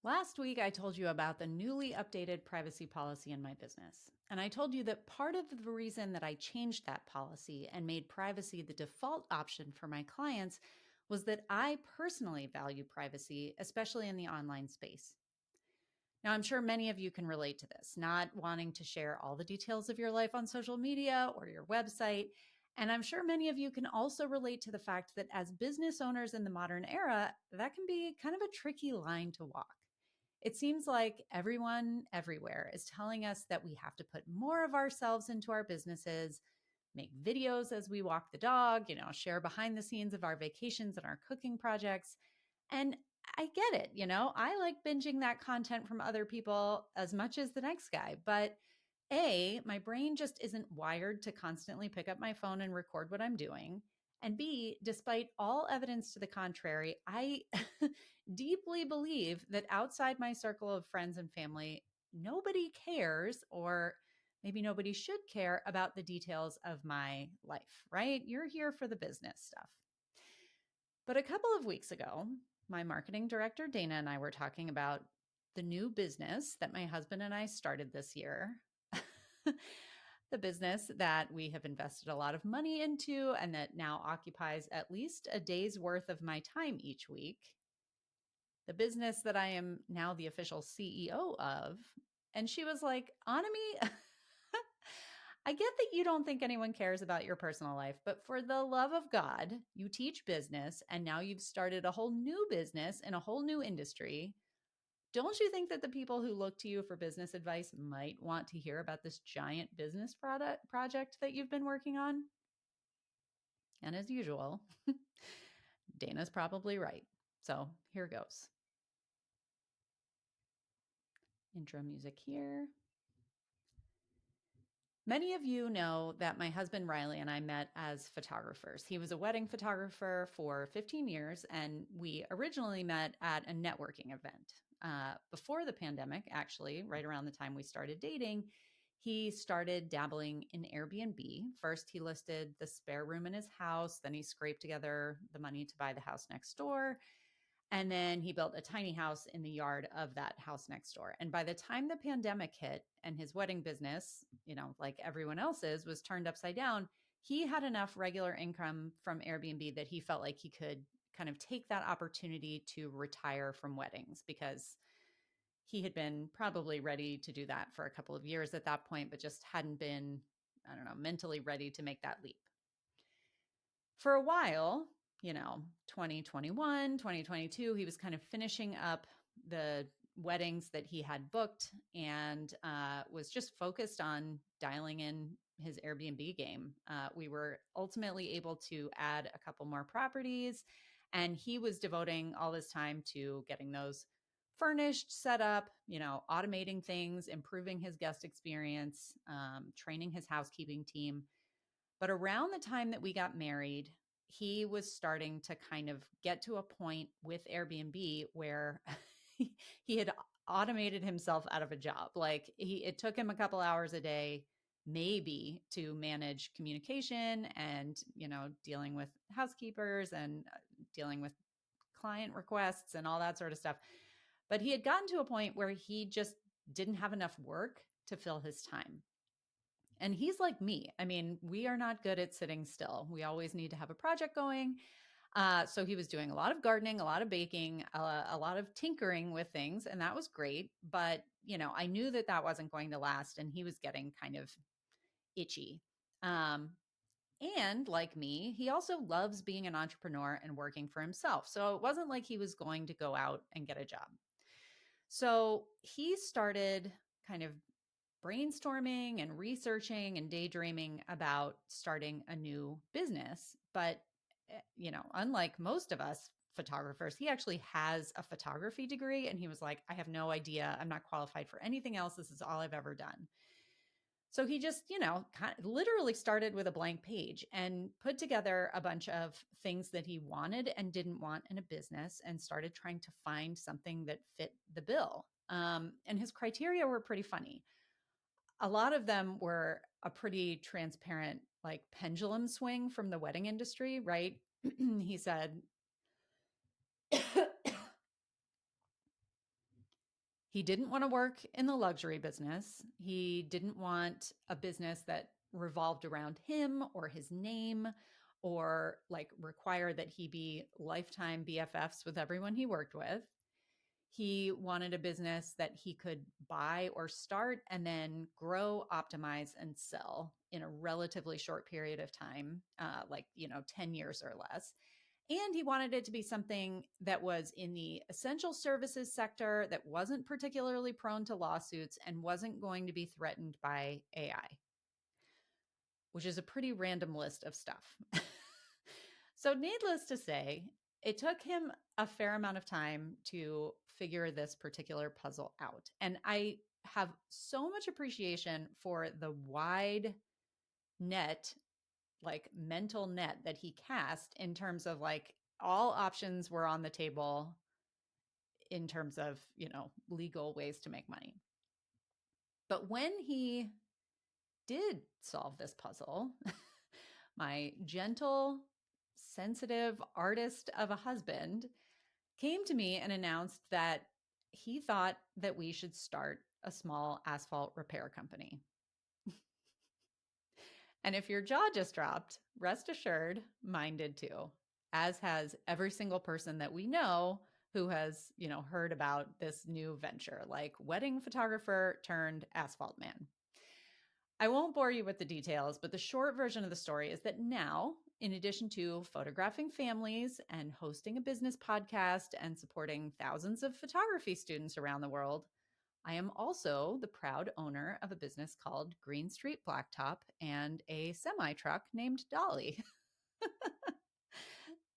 Last week, I told you about the newly updated privacy policy in my business. And I told you that part of the reason that I changed that policy and made privacy the default option for my clients was that I personally value privacy, especially in the online space. Now, I'm sure many of you can relate to this, not wanting to share all the details of your life on social media or your website. And I'm sure many of you can also relate to the fact that as business owners in the modern era, that can be kind of a tricky line to walk. It seems like everyone everywhere is telling us that we have to put more of ourselves into our businesses, make videos as we walk the dog, share behind the scenes of our vacations and our cooking projects. And I get it, I like binging that content from other people as much as the next guy. But A, my brain just isn't wired to constantly pick up my phone and record what I'm doing. And B, despite all evidence to the contrary, I deeply believe that outside my circle of friends and family, nobody cares, or maybe nobody should care about the details of my life, right? You're here for the business stuff. But a couple of weeks ago, my marketing director, Dana, and I were talking about the new business that my husband and I started this year. The business that we have invested a lot of money into and that now occupies at least a day's worth of my time each week. The business that I am now the official CEO of. And she was like, Anami, I get that you don't think anyone cares about your personal life, but for the love of God, you teach business and now you've started a whole new business in a whole new industry. Don't you think that the people who look to you for business advice might want to hear about this giant business project that you've been working on? And as usual, Dana's probably right. So here goes. Intro music here. Many of you know that my husband Riley and I met as photographers. He was a wedding photographer for 15 years, and we originally met at a networking event. Before the pandemic, actually, right around the time we started dating, he started dabbling in Airbnb. First, he listed the spare room in his house, then he scraped together the money to buy the house next door. And then he built a tiny house in the yard of that house next door. And by the time the pandemic hit and his wedding business, like everyone else's, was turned upside down, he had enough regular income from Airbnb that he felt like he could kind of take that opportunity to retire from weddings, because he had been probably ready to do that for a couple of years at that point, but just hadn't been, I don't know, mentally ready to make that leap. For a while, 2021, 2022, he was kind of finishing up the weddings that he had booked and was just focused on dialing in his Airbnb game. We were ultimately able to add a couple more properties, and he was devoting all this time to getting those furnished, set up, automating things, improving his guest experience, training his housekeeping team. But around the time that we got married, he was starting to kind of get to a point with Airbnb where he had automated himself out of a job. Like it took him a couple hours a day, maybe, to manage communication and, dealing with housekeepers and dealing with client requests and all that sort of stuff. But he had gotten to a point where he just didn't have enough work to fill his time. And he's like me. I mean, we are not good at sitting still. We always need to have a project going. So he was doing a lot of gardening, a lot of baking, a lot of tinkering with things. And that was great. But, I knew that that wasn't going to last. And he was getting kind of itchy. And like me, he also loves being an entrepreneur and working for himself. So it wasn't like he was going to go out and get a job. So he started kind of brainstorming and researching and daydreaming about starting a new business. But, unlike most of us photographers, he actually has a photography degree. And he was like, I have no idea. I'm not qualified for anything else. This is all I've ever done. So he just, kind of literally started with a blank page and put together a bunch of things that he wanted and didn't want in a business and started trying to find something that fit the bill. And his criteria were pretty funny. A lot of them were a pretty transparent, like pendulum swing from the wedding industry, right? He said, He didn't want to work in the luxury business. He didn't want a business that revolved around him or his name or like require that he be lifetime BFFs with everyone he worked with. He wanted a business that he could buy or start and then grow, optimize, and sell in a relatively short period of time, 10 years or less. And he wanted it to be something that was in the essential services sector that wasn't particularly prone to lawsuits and wasn't going to be threatened by AI, which is a pretty random list of stuff. So, needless to say, it took him a fair amount of time to figure this particular puzzle out. And I have so much appreciation for the wide net, like mental net that he cast in terms of like all options were on the table in terms of, legal ways to make money. But when he did solve this puzzle, my gentle, sensitive artist of a husband came to me and announced that he thought that we should start a small asphalt repair company. And if your jaw just dropped, rest assured, mine did too, as has every single person that we know who has, heard about this new venture, like wedding photographer turned asphalt man. I won't bore you with the details, but the short version of the story is that now, in addition to photographing families and hosting a business podcast and supporting thousands of photography students around the world, I am also the proud owner of a business called Green Street Blacktop and a semi truck named Dolly.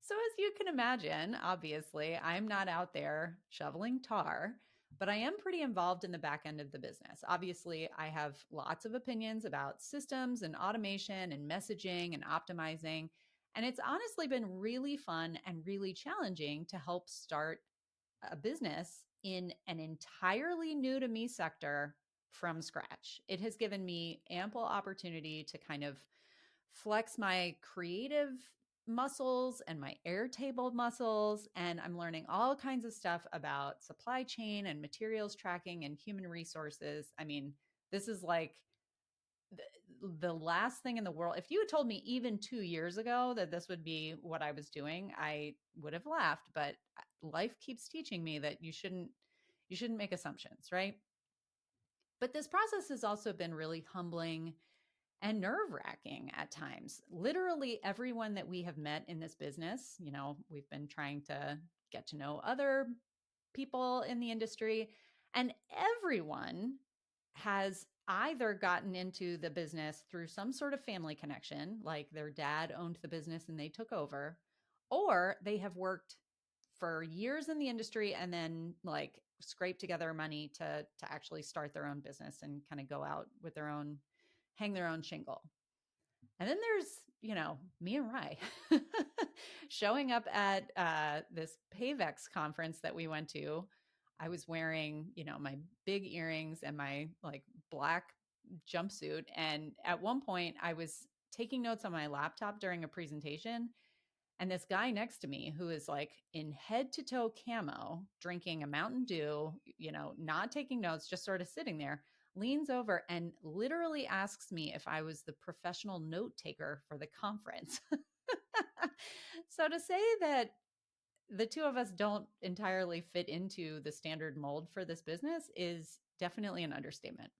So, as you can imagine, obviously, I'm not out there shoveling tar, but I am pretty involved in the back end of the business. Obviously, I have lots of opinions about systems and automation and messaging and optimizing. And it's honestly been really fun and really challenging to help start a business in an entirely new to me sector from scratch. It has given me ample opportunity to kind of flex my creative muscles and my Airtable muscles. And I'm learning all kinds of stuff about supply chain and materials tracking and human resources. I mean, this is like the last thing in the world. If you had told me even 2 years ago that this would be what I was doing, I would have laughed. But life keeps teaching me that you shouldn't make assumptions, right? But this process has also been really humbling and nerve wracking at times. Literally, everyone that we have met in this business, we've been trying to get to know other people in the industry, and everyone has either gotten into the business through some sort of family connection, like their dad owned the business and they took over, or they have worked for years in the industry and then like scrape together money to actually start their own business and kind of go out with their own, hang their own shingle. And then there's, me and Rye showing up at this Pavex conference that we went to. I was wearing, my big earrings and my like black jumpsuit. And at one point, I was taking notes on my laptop during a presentation. And this guy next to me, who is like in head to toe camo, drinking a Mountain Dew, not taking notes, just sort of sitting there, leans over and literally asks me if I was the professional note taker for the conference. So to say that the two of us don't entirely fit into the standard mold for this business is definitely an understatement.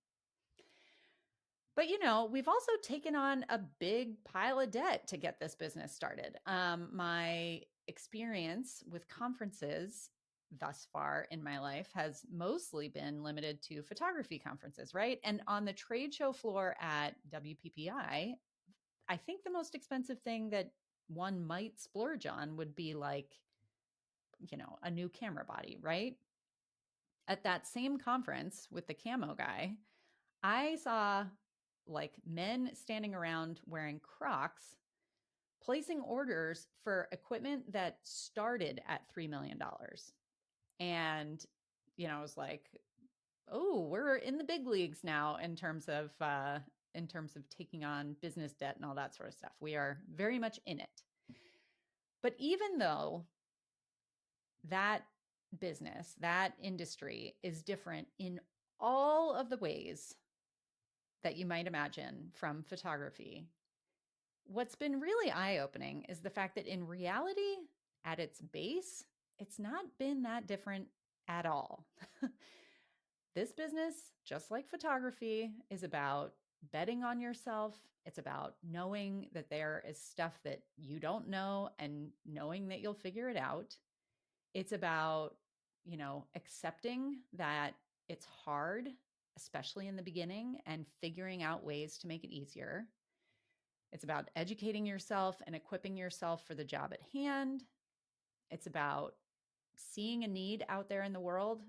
But we've also taken on a big pile of debt to get this business started. My experience with conferences thus far in my life has mostly been limited to photography conferences, right? And on the trade show floor at WPPI, I think the most expensive thing that one might splurge on would be like, a new camera body, right? At that same conference with the camo guy, I saw like men standing around wearing Crocs, placing orders for equipment that started at $3 million. And, I was like, oh, we're in the big leagues now in terms of taking on business debt and all that sort of stuff. We are very much in it. But even though that business, that industry is different in all of the ways that you might imagine from photography. What's been really eye-opening is the fact that in reality, at its base, it's not been that different at all. This business, just like photography, is about betting on yourself. It's about knowing that there is stuff that you don't know and knowing that you'll figure it out. It's about, accepting that it's hard, especially in the beginning, and figuring out ways to make it easier. It's about educating yourself and equipping yourself for the job at hand. It's about seeing a need out there in the world,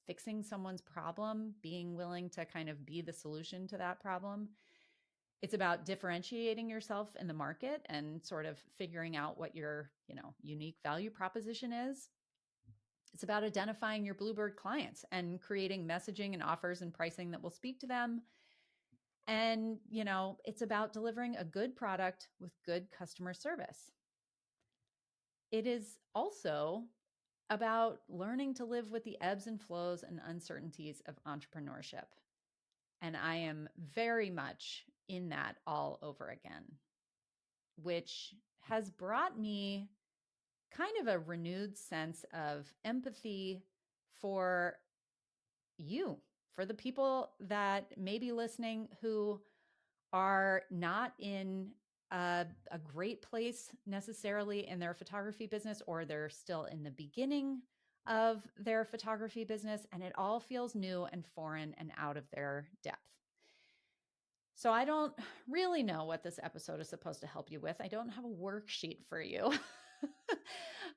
fixing someone's problem, being willing to kind of be the solution to that problem. It's about differentiating yourself in the market and sort of figuring out what your, unique value proposition is. It's about identifying your Bluebird clients and creating messaging and offers and pricing that will speak to them. And, it's about delivering a good product with good customer service. It is also about learning to live with the ebbs and flows and uncertainties of entrepreneurship. And I am very much in that all over again, which has brought me kind of a renewed sense of empathy for you, for the people that may be listening who are not in a great place necessarily in their photography business, or they're still in the beginning of their photography business and it all feels new and foreign and out of their depth. So I don't really know what this episode is supposed to help you with. I don't have a worksheet for you,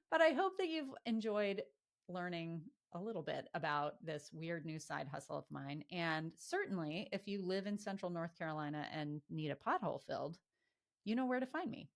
but I hope that you've enjoyed learning a little bit about this weird new side hustle of mine. And certainly, if you live in Central North Carolina and need a pothole filled, you know where to find me.